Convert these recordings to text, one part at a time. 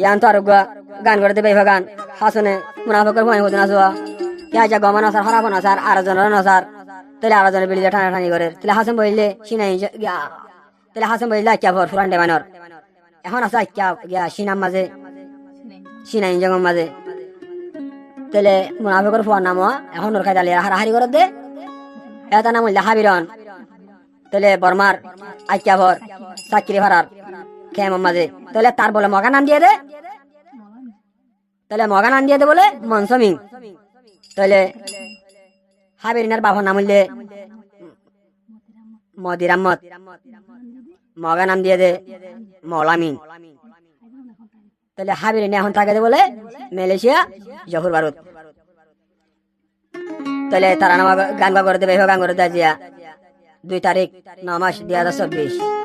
ইয়ান তো আর গান করে দেবে গান হাসনে মুনাফাকের ভয় হতো না জোয়া ইয়া যা গমান আসার হরাফন আসার আর জনের নসার তাহলে আর জনের বেরিয়ে টানা টানি করে তাহলে হাসন বইলে সিনাই তাহলে হাসন বইলে আক্যা ভর ফুরান ডেমানর এখন আছে আক্যা গিয়া সিনাম মাঝে সিনাই জঙ্গম মাঝে তাহলে মুনাফাকের ফুয়ার নাম এখন ওর খাই দালিয়ে হারাহারি করে দে এটা নাম হইলে হাবিরন তাহলে বর্মার আক্যা ভর চাকরি ভাড়ার খেম মাঝে তাহলে তার বলে মগা নাম দিয়ে দে তাহলে মগা নাম দিয়ে দে বলে মনসমিং তাহলে হাবিরিনার বাবার নাম হইলে মদির আহমদ মগা নাম দিয়ে দে মৌলামিন তাহলে হাবিরিনে এখন থাকে বলে মালয়েশিয়া জহুর ভারত তাহলে তারা নাম গান করে দেবে গান করে দেয় 2 তারিখ 9 মাস 2024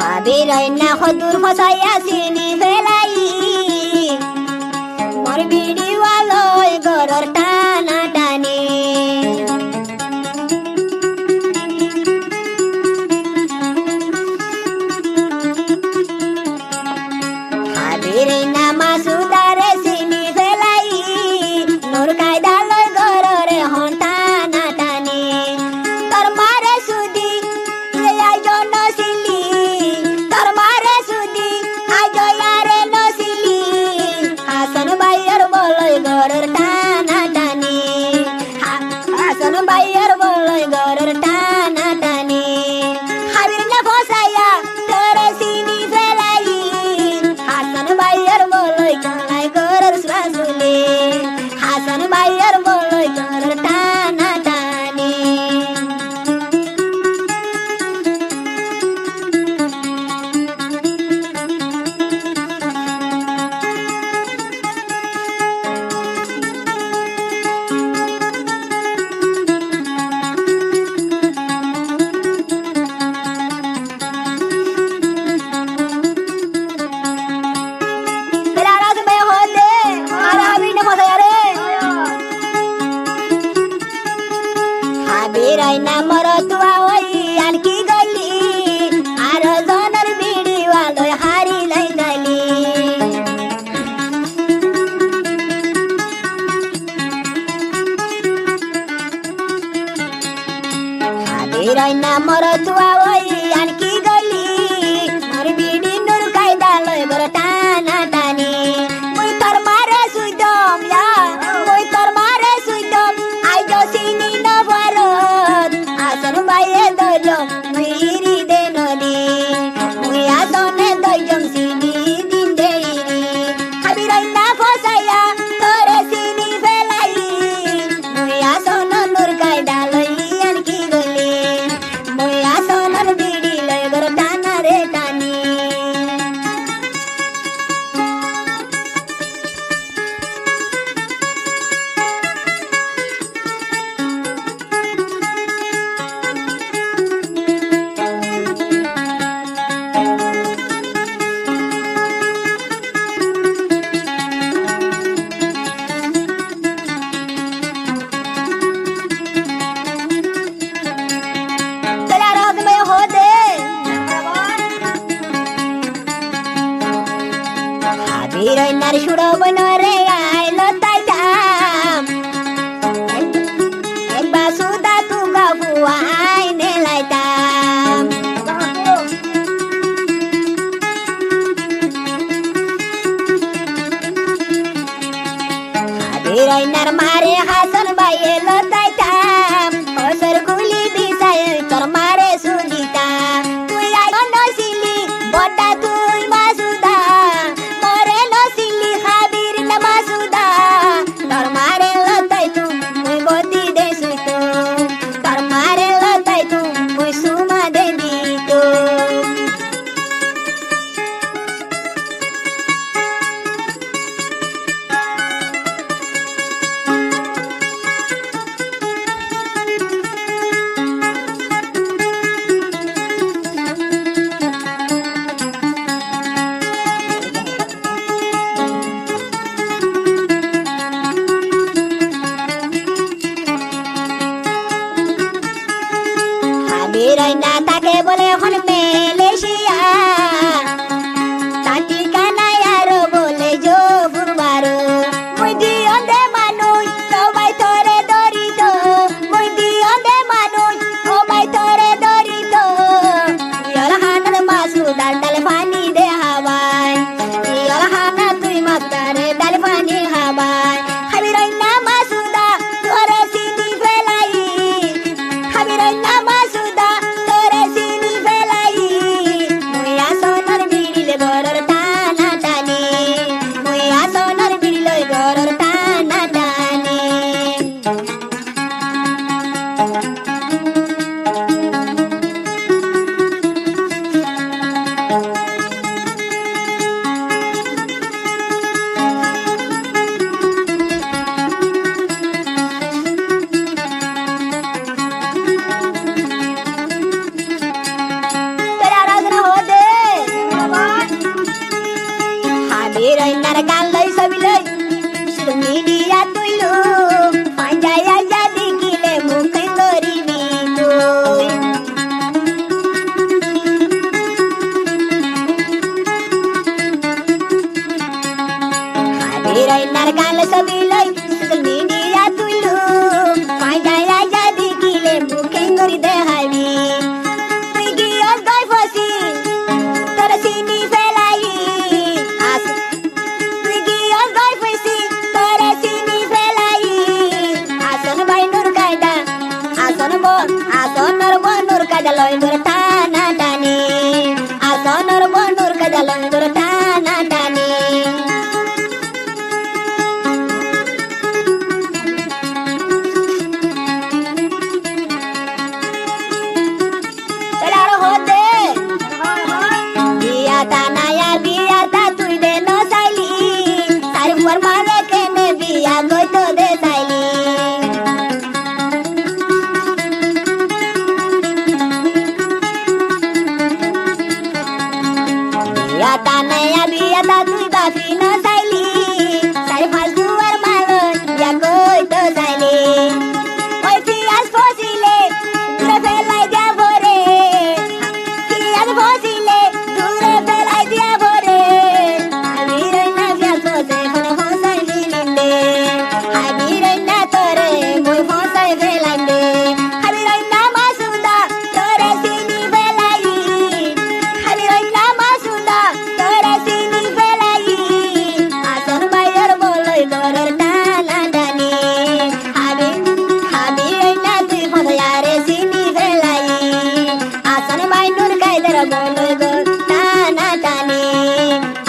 Habirayna khudur fasaya sini velai Mor bidi waloi goror tana tani Habirayna masudare sini velai Nur kaida loi gorore hon tana tani Tar mare sudi ya jono sili Habirayna maratua oi alki gali aro zonar bidi waloi hari lai dali Habirayna maratua oi alki gali mar bidi nur kaida loi gor tana tani mui tar mare suidom ya mui tar mare suidom ai jo sini na baye dojom muiri de nodi muya done dojom sini din deiri habirayna fosaya tore sini velai muya sono nur kai daloi an ki goli muya sono bidi loi gor tana re tani Habiraynar shuro bonore ailo taijam ek basuda tu gafu aine laitam রইনার মারে হাসন বাইয়ে লতাইতাম ওসর গুলি দিছাই তোর মারে সুদিতাম তুই I নসিলি বড়া তুই মাসুদা মরে নসিলি খাবির না মাসুদা তোর মারে লতাই তুই বদি দে সুইতো তোর মারে লতাই তুই সুমা দে দিতো রইনা তাকে বলে এখন মেলেশিয়া তার ঠিকানা আরো বলে জোবুরবারো মুই দিও দে মানুষ সবাই তোরে দরিত মুই দিও দে মানুষ সবাই তোরে দরিত ইয়ল হানার মাসুদার ডাল পানি দে হাওয়ায় ইয়ল হানা তুই মাসুদারে ডাল পানি হাওয়ায় খাবি রইনা মাসুদা তোরে সিনি ফেলাই খাবি রইনা মাসুদা তোরে সিনি ফেলাই মুই আসনার বিড়িলে গরর টানা টানি মুই আসনার বিড়িলে গরর টানা টানি রইনার গান লই ছবি লই শুধু মিডিয়া তুইলু পাঞ্জায়া যদি গিলে মুখে করিবি তুই রইনার গান লই ছবি লই শুধু মিডিয়া তুইলু পাঞ্জায়া যদি গিলে মুখে করি দেখাবি তুই গিয়ে গই ফসি তোর সিনি ফেলাই আসনর বনুর কাজা লই গর টানা টানি আসনর বনুর কাজা লই গর টানা টানি চল আর হতে বিয়া তা নায়া বিয়া তা তুই দে ন চাইলি তার উপর মারে কেনে বিয়া গইতো দে চাইলি বিয়াতা নয়া বিয়াতা তুই বাফি ন চাইলি চাই ফালতু আর মালো ইয়া কই তো চাইলি ওই পিয়াজ ফসিলে দূরে ফেলাই দিয়া ভরে পিয়াজ ফসিলে দূরে ফেলাই দিয়া ভরে আমি রইনা পিয়াজ ফসে এখন ফসাই দিলিন্দে আমি রইনা তোরে মই ফসাই ফেলাইন্দে আমি রইনা মাসুদা তোরে চিনি ফেলাই আমি রইনা মাসুদা তোরে চিনি ফেলাই আসন বাইর বলই গরর টানা টানি আমি রইনা তুই ফসায়ারে চিনি ফেলাই আসন বাইনুর কায়দার বলই গর টানা টানি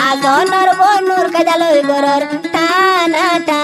আসনর বনুর কায়দা লই গরর টানা টানি